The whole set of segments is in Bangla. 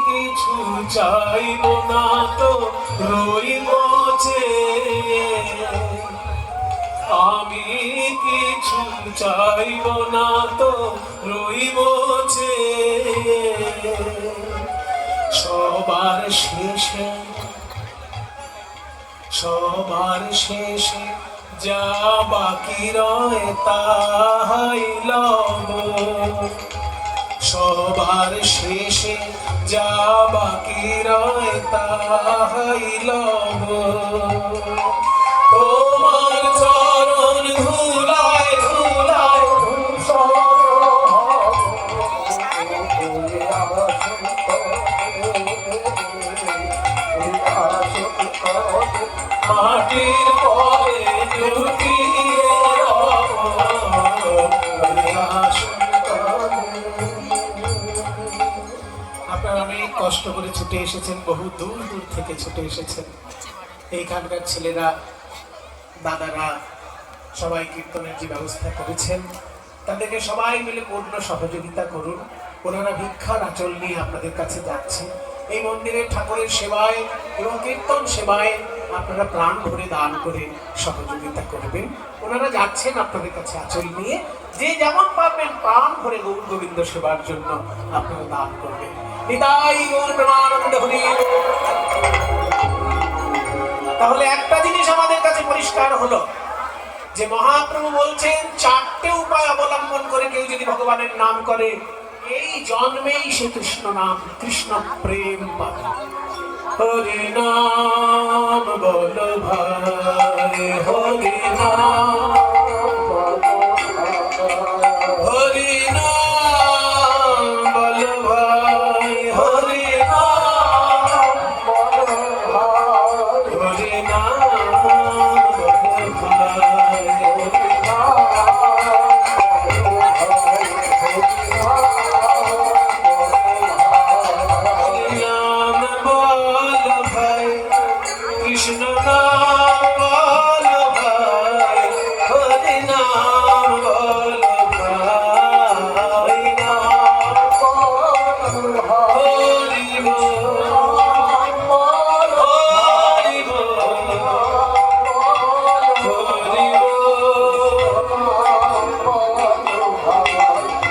কিছু চাইব না তো রইব চেয়ে, আমি কিছু চাইব না তো রইব চেয়ে। সবার শেষে যা বাকি রয় তাই লব, সবার শেষে যা বাকি রয় তাই লব। তোমার চরণ ধুলায় ধুলায় মাটির পরে লুটিয়ে আপনারা অনেক কষ্ট করে ছুটে এসেছেন, বহু দূর দূর থেকে ছুটে এসেছেন। এইখানকার ছেলেরা দাদারা সবাই কীর্তনের যে ব্যবস্থা করেছেন তাদেরকে সবাই মিলে পূর্ণ সহযোগিতা করুন। ওনারা ভিক্ষার আঁচল নিয়ে আপনাদের কাছে যাচ্ছে। এই মন্দিরের ঠাকুরের সেবায় এবং কীর্তন সেবায় আপনারা প্রাণ ভরে দান করে সহযোগিতা করবেন। ওনারা যাচ্ছেন আপনাদের কাছে আঁচল নিয়ে, যে যেমন পারবেন প্রাণ ভরে গৌর গোবিন্দ সেবার জন্য আপনারা দান করবেন। নিতাই গৌর প্রেমানন্দ হরি। তাহলে একটা জিনিস আমাদের কাছে পরিষ্কার হলো যে মহাপ্রভু বলছেন চারটে উপায় অবলম্বন করে কেউ যদি ভগবানের নাম করে এই জন্মেই সে কৃষ্ণ নাম কৃষ্ণ প্রেম পাবে। হরি নাম বল ভাই, হরি নাম, হরি নাম বল ভাই, হরি নাম, হরি নাম বল ভাই, কৃষ্ণ নাম বল ভাই, হরি নাম বল ভাই, হরি বল, হরি বল, হরি বল।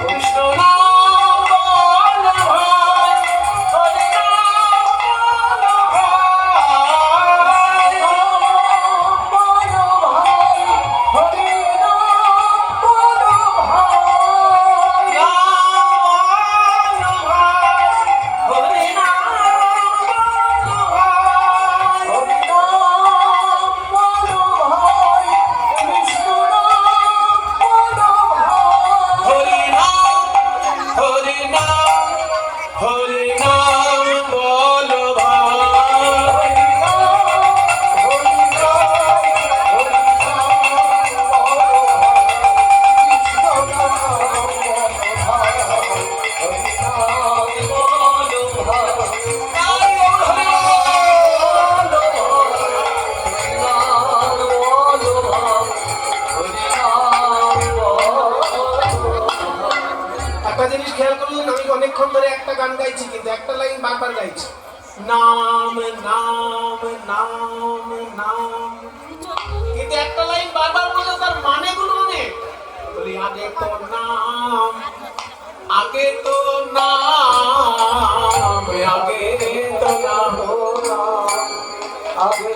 কৃষ্ণ নাম বল ভাই, হরি অনেকক্ষণ ধরে একটা গান গাইছি কিন্তু একটা লাইন বারবার গাইছি, নাম নাম নাম নাম, কিন্তু একটা লাইন বারবার বলে তার মানেগুলো অনেক। বলি আগে তো নাম, আগে তো নাম, আগে তো নাম, আগে